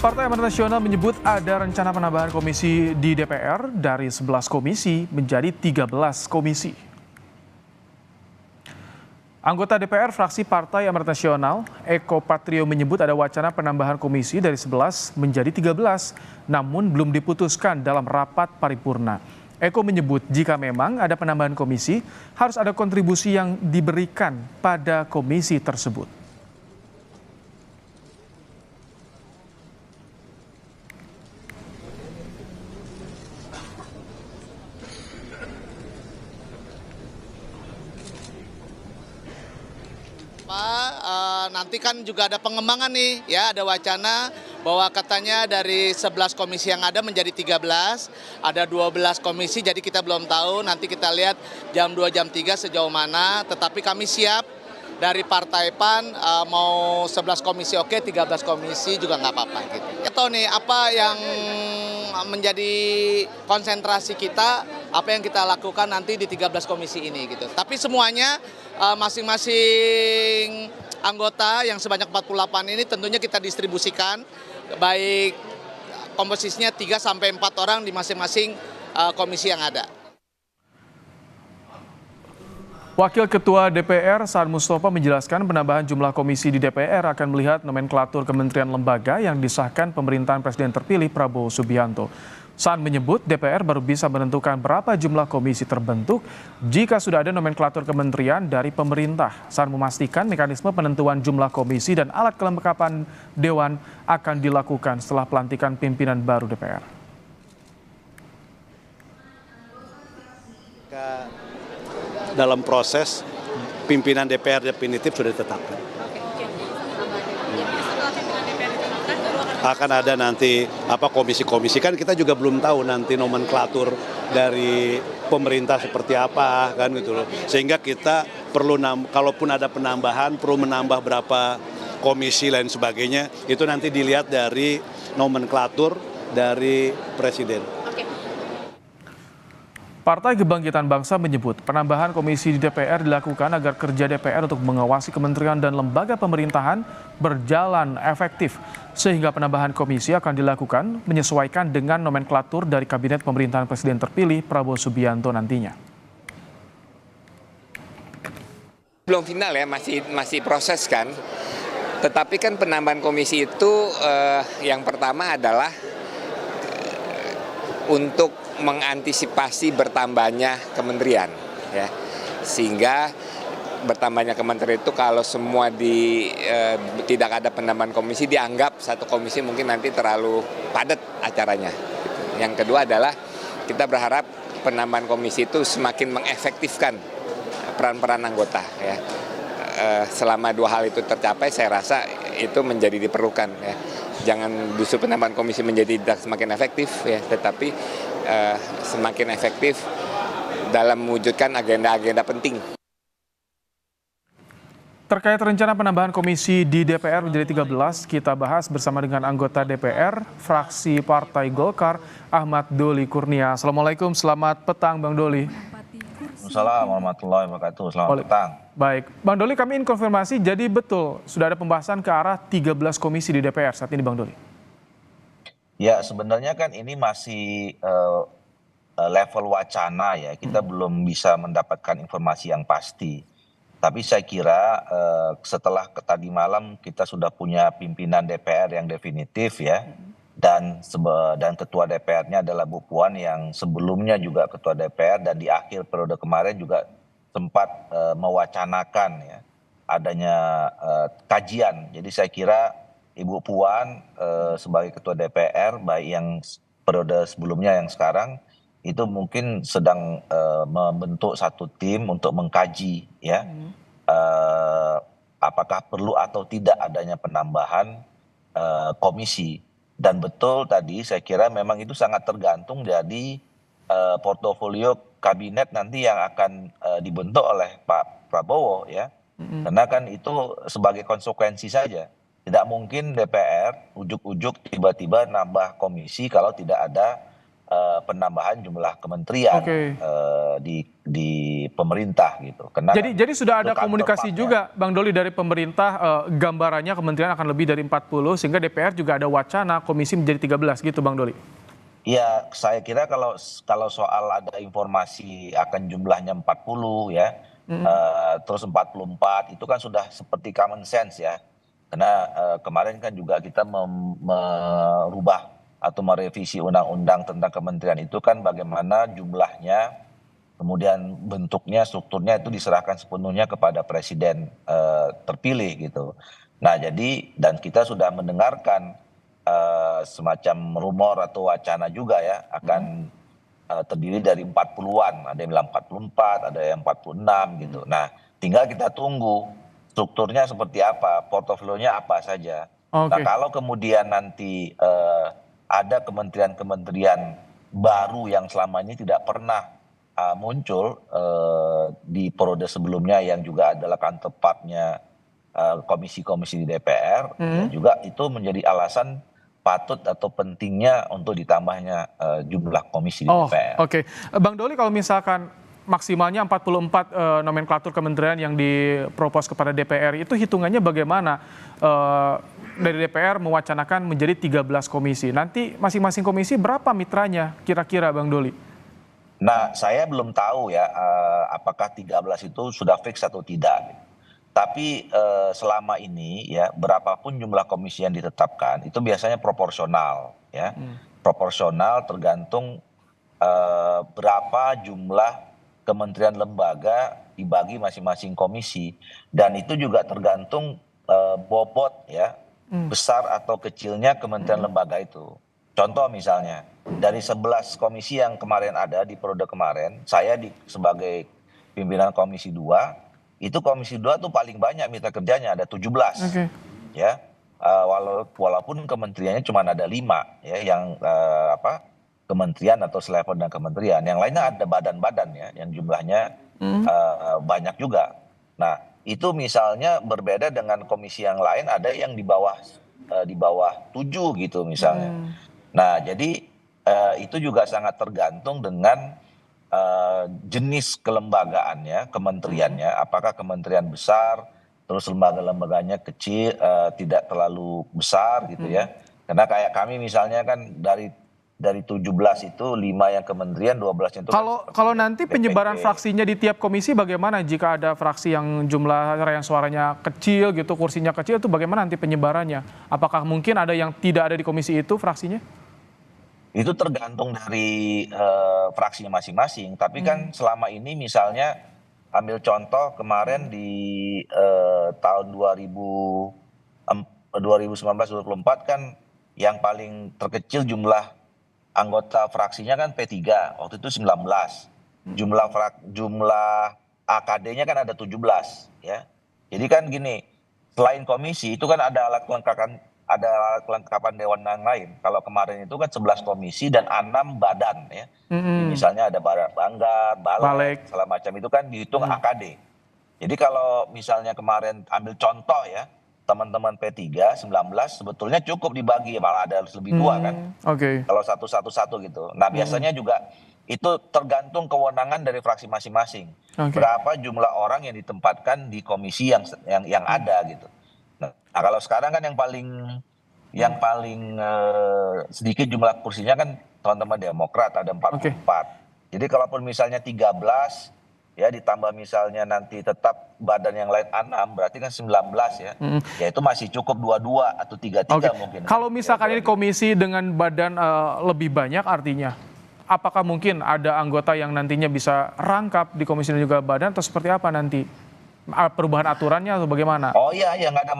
Partai Amanat Nasional menyebut ada rencana penambahan komisi di DPR dari 11 komisi menjadi 13 komisi. Anggota DPR fraksi Partai Amanat Nasional, Eko Patrio menyebut ada wacana penambahan komisi dari 11 menjadi 13, namun belum diputuskan dalam rapat paripurna. Eko menyebut jika memang ada penambahan komisi, harus ada kontribusi yang diberikan pada komisi tersebut. Nanti kan juga ada pengembangan nih, ya ada wacana bahwa katanya dari 11 komisi yang ada menjadi 13, ada 12 komisi, jadi kita belum tahu, nanti kita lihat jam 2, jam 3 sejauh mana, tetapi kami siap dari Partai PAN, mau 11 komisi oke, 13 komisi juga nggak apa-apa gitu. Atau nih apa yang menjadi konsentrasi kita, apa yang kita lakukan nanti di 13 komisi ini gitu. Tapi semuanya masing-masing anggota yang sebanyak 48 ini tentunya kita distribusikan, baik komposisinya 3 sampai 4 orang di masing-masing komisi yang ada. Wakil Ketua DPR Saan Mustafa menjelaskan penambahan jumlah komisi di DPR akan melihat nomenklatur kementerian lembaga yang disahkan pemerintahan Presiden terpilih Prabowo Subianto. Saan menyebut DPR baru bisa menentukan berapa jumlah komisi terbentuk jika sudah ada nomenklatur kementerian dari pemerintah. Saan memastikan mekanisme penentuan jumlah komisi dan alat kelengkapan Dewan akan dilakukan setelah pelantikan pimpinan baru DPR. Dalam proses pimpinan DPR definitif sudah ditetapkan. Akan ada nanti komisi-komisi, kan kita juga belum tahu nanti nomenklatur dari pemerintah seperti apa kan gitu loh. Sehingga kita perlu kalaupun ada penambahan perlu menambah berapa komisi lain sebagainya, itu nanti dilihat dari nomenklatur dari presiden. Partai Kebangkitan Bangsa menyebut penambahan komisi di DPR dilakukan agar kerja DPR untuk mengawasi kementerian dan lembaga pemerintahan berjalan efektif, sehingga penambahan komisi akan dilakukan menyesuaikan dengan nomenklatur dari Kabinet Pemerintahan Presiden terpilih Prabowo Subianto nantinya. Belum final ya, masih proses kan. Tetapi kan penambahan komisi itu yang pertama adalah untuk mengantisipasi bertambahnya kementerian, ya, sehingga bertambahnya kementerian itu kalau semua tidak ada penambahan komisi, dianggap satu komisi mungkin nanti terlalu padat acaranya. Yang kedua adalah kita berharap penambahan komisi itu semakin mengefektifkan peran-peran anggota, ya. Selama dua hal itu tercapai, saya rasa itu menjadi diperlukan, ya. Jangan justru penambahan komisi menjadi tidak semakin efektif, ya, tetapi semakin efektif dalam mewujudkan agenda-agenda penting. Terkait rencana penambahan komisi di DPR menjadi 13, kita bahas bersama dengan anggota DPR, fraksi Partai Golkar, Ahmad Doli Kurnia. Assalamualaikum, selamat petang Bang Doli. Assalamualaikum warahmatullahi wabarakatuh, selamat petang. Baik, Bang Doli, kami ingin konfirmasi, jadi betul sudah ada pembahasan ke arah 13 komisi di DPR saat ini Bang Doli? Ya, sebenarnya kan ini masih level wacana ya, kita belum bisa mendapatkan informasi yang pasti. Tapi saya kira setelah tadi malam kita sudah punya pimpinan DPR yang definitif ya, dan ketua DPR-nya adalah Bu Puan yang sebelumnya juga ketua DPR dan di akhir periode kemarin juga sempat mewacanakan ya adanya kajian. Jadi saya kira Ibu Puan sebagai ketua DPR baik yang periode sebelumnya yang sekarang itu mungkin sedang membentuk satu tim untuk mengkaji ya apakah perlu atau tidak adanya penambahan komisi. Dan betul tadi saya kira memang itu sangat tergantung dari portofolio kabinet nanti yang akan dibentuk oleh Pak Prabowo ya. Karena kan itu sebagai konsekuensi saja. Tidak mungkin DPR ujuk-ujuk tiba-tiba nambah komisi kalau tidak ada penambahan jumlah kementerian Oke. di pemerintah gitu. Karena Jadi sudah ada itu kantor komunikasi PAM-nya. juga Bang Doli dari pemerintah, gambarannya kementerian akan lebih dari 40 sehingga DPR juga ada wacana komisi menjadi 13 gitu Bang Doli? Ya, saya kira kalau soal ada informasi akan jumlahnya 40 ya, terus 44 itu kan sudah seperti common sense ya. Karena kemarin kan juga kita merubah atau merevisi undang-undang tentang kementerian itu kan bagaimana jumlahnya, kemudian bentuknya, strukturnya itu diserahkan sepenuhnya kepada presiden terpilih gitu. Nah, jadi dan kita sudah mendengarkan semacam rumor atau wacana juga ya akan terdiri dari 40-an, ada yang bilang 44, ada yang 46 gitu. Nah, tinggal kita tunggu strukturnya seperti apa, portofolionya apa saja. Nah, Oke. kalau kemudian nanti ada kementerian-kementerian baru yang selama ini tidak pernah muncul di periode sebelumnya yang juga adalah counterpartnya komisi-komisi di DPR, ya juga itu menjadi alasan patut atau pentingnya untuk ditambahnya jumlah komisi di Oh, DPR. oke. Bang Doli, kalau misalkan maksimalnya 44 nomenklatur kementerian yang dipropos kepada DPR, itu hitungannya bagaimana? Dari DPR mewacanakan menjadi 13 komisi. Nanti masing-masing komisi berapa mitranya kira-kira Bang Doli? Nah, saya belum tahu ya apakah 13 itu sudah fix atau tidak. Tapi selama ini ya berapapun jumlah komisi yang ditetapkan itu biasanya proporsional ya. Proporsional tergantung berapa jumlah kementerian lembaga dibagi masing-masing komisi, dan itu juga tergantung bobot ya, besar atau kecilnya kementerian lembaga itu. Contoh misalnya dari 11 komisi yang kemarin ada di periode kemarin, saya sebagai pimpinan komisi 2, itu komisi 2 tuh paling banyak mitra kerjanya, ada 17. Oke. Ya, walaupun kementeriannya cuma ada 5 ya yang kementerian atau selevel dan kementerian. Yang lainnya ada badan-badan ya yang jumlahnya banyak juga. Nah, itu misalnya berbeda dengan komisi yang lain, ada yang di bawah 7 gitu misalnya. Nah, jadi itu juga sangat tergantung dengan jenis kelembagaannya, kementeriannya, apakah kementerian besar, terus lembaga-lembaganya kecil, tidak terlalu besar gitu ya. Karena kayak kami misalnya kan dari 17 itu 5 yang kementerian, 12 itu Kalau nanti penyebaran DPP. fraksinya di tiap komisi bagaimana jika ada fraksi yang jumlah raihan suaranya kecil gitu, kursinya kecil, itu bagaimana nanti penyebarannya? Apakah mungkin ada yang tidak ada di komisi itu fraksinya? Itu tergantung dari fraksinya masing-masing. Tapi kan selama ini misalnya ambil contoh kemarin di tahun 2019-2024 kan yang paling terkecil jumlah anggota fraksinya kan P3, waktu itu 19. Jumlah AKD-nya kan ada 17 ya. Jadi kan gini, selain komisi itu kan ada alat kelengkapan dewan yang lain. Kalau kemarin itu kan 11 komisi dan 6 badan ya. Jadi misalnya ada badan banggar, balek, segala macam itu kan dihitung AKD. Jadi kalau misalnya kemarin ambil contoh ya, teman-teman P3 19 sebetulnya cukup dibagi, malah ada lebih 2 kan. Oke. Kalau satu gitu. Nah, biasanya juga itu tergantung kewenangan dari fraksi masing-masing. Oke. Berapa jumlah orang yang ditempatkan di komisi yang ada gitu. Nah, kalau sekarang kan yang paling sedikit jumlah kursinya kan teman-teman Demokrat ada 44. Jadi kalaupun misalnya 13 ya ditambah misalnya nanti tetap badan yang lain 6, berarti kan 19 ya. Ya itu masih cukup 22 atau 33 mungkin. Kalau misalkan ini komisi dengan badan lebih banyak, artinya apakah mungkin ada anggota yang nantinya bisa rangkap di komisi dan juga badan, atau seperti apa nanti perubahan aturannya atau bagaimana? Oh iya, nggak ada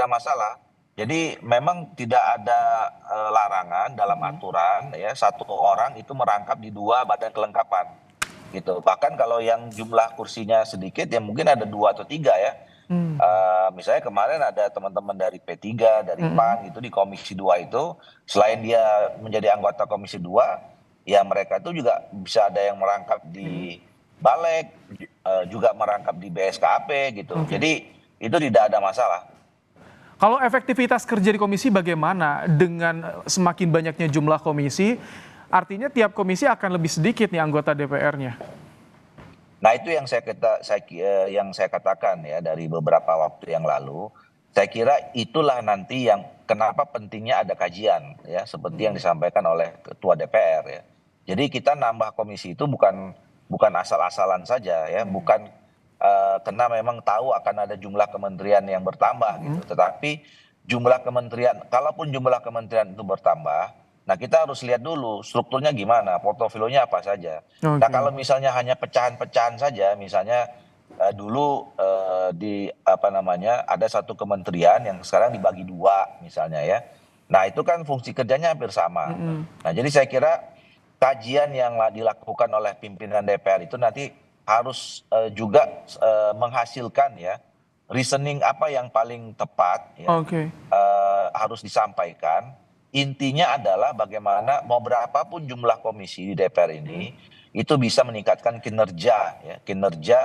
masalah. Jadi memang tidak ada larangan dalam aturan ya satu orang itu merangkap di 2 badan kelengkapan gitu. Bahkan kalau yang jumlah kursinya sedikit ya mungkin ada 2 atau 3 ya. Misalnya kemarin ada teman-teman dari P3, dari PAN itu di komisi 2 itu, selain dia menjadi anggota komisi 2, ya mereka itu juga bisa ada yang merangkap di Balek, juga merangkap di BSKP gitu. Jadi itu tidak ada masalah. Kalau efektivitas kerja di komisi bagaimana dengan semakin banyaknya jumlah komisi? artinya tiap komisi akan lebih sedikit nih anggota DPR-nya. Nah itu yang saya katakan ya dari beberapa waktu yang lalu. Saya kira itulah nanti yang kenapa pentingnya ada kajian ya seperti yang disampaikan oleh Ketua DPR ya. Jadi kita nambah komisi itu bukan asal-asalan saja ya, bukan karena memang tahu akan ada jumlah kementerian yang bertambah gitu. Tetapi jumlah kementerian, kalaupun jumlah kementerian itu bertambah, nah kita harus lihat dulu strukturnya gimana, portofolionya apa saja. Nah kalau misalnya hanya pecahan-pecahan saja, misalnya dulu ada satu kementerian yang sekarang dibagi dua misalnya ya. Nah itu kan fungsi kerjanya hampir sama. Nah jadi saya kira kajian yang dilakukan oleh pimpinan DPR itu nanti harus juga menghasilkan ya reasoning apa yang paling tepat ya, harus disampaikan. Intinya adalah bagaimana mau berapapun jumlah komisi di DPR ini itu bisa meningkatkan kinerja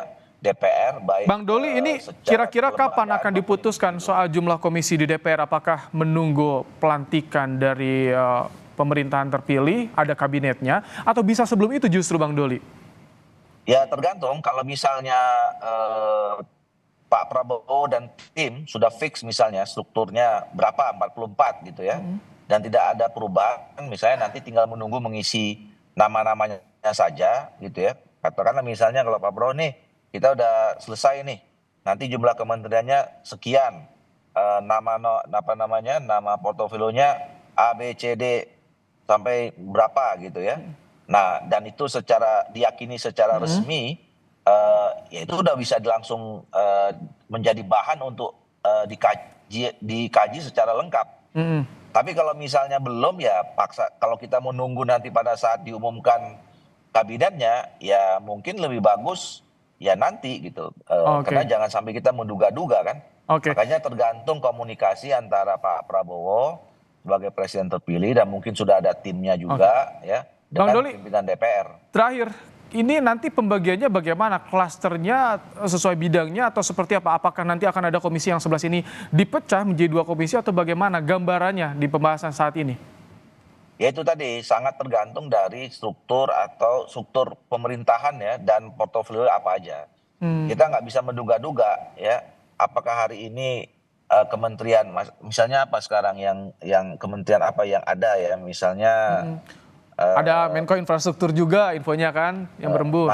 DPR baik. Bang Doli, ini kira-kira kapan akan diputuskan soal jumlah komisi di DPR? Apakah menunggu pelantikan dari pemerintahan terpilih, ada kabinetnya, atau bisa sebelum itu justru Bang Doli? Ya tergantung, kalau misalnya Pak Prabowo dan tim sudah fix misalnya strukturnya berapa, 44 gitu ya, dan tidak ada perubahan, misalnya nanti tinggal menunggu mengisi nama-namanya saja gitu ya. Katakanlah misalnya kalau Pak Prabowo nih, kita udah selesai nih, nanti jumlah kementeriannya sekian, nama portofolionya A, B, C, D sampai berapa gitu ya. Nah dan itu diyakini secara resmi, ya itu udah bisa langsung menjadi bahan untuk dikaji secara lengkap. Tapi kalau misalnya belum ya paksa, kalau kita mau nunggu nanti pada saat diumumkan kabinetnya, ya mungkin lebih bagus ya nanti gitu, karena jangan sampai kita menduga-duga kan. Makanya tergantung komunikasi antara Pak Prabowo sebagai presiden terpilih dan mungkin sudah ada timnya juga ya dengan pimpinan DPR. Terakhir, ini nanti pembagiannya bagaimana? Klasternya sesuai bidangnya atau seperti apa? Apakah nanti akan ada komisi yang sebelah sini dipecah menjadi 2 komisi atau bagaimana gambarannya di pembahasan saat ini? Ya itu tadi sangat tergantung dari struktur pemerintahan ya dan portofolio apa aja. Kita nggak bisa menduga-duga ya apakah hari ini kementerian misalnya apa sekarang yang kementerian apa yang ada ya misalnya ada Menko Infrastruktur juga infonya kan yang berembus.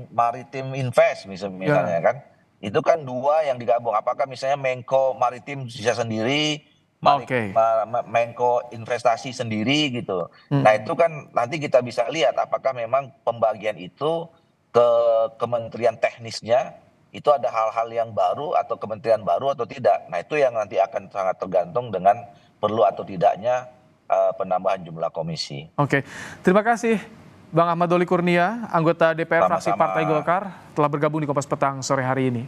Maritim Invest misalnya kan. Itu kan 2 yang digabung. Apakah misalnya Menko Maritim bisa sendiri, Menko Investasi sendiri gitu. Nah itu kan nanti kita bisa lihat apakah memang pembagian itu ke kementerian teknisnya itu ada hal-hal yang baru atau kementerian baru atau tidak. Nah itu yang nanti akan sangat tergantung dengan perlu atau tidaknya penambahan jumlah komisi. Terima kasih Bang Ahmad Doli Kurnia, anggota DPR fraksi Partai Golkar, telah bergabung di Kompas Petang sore hari ini.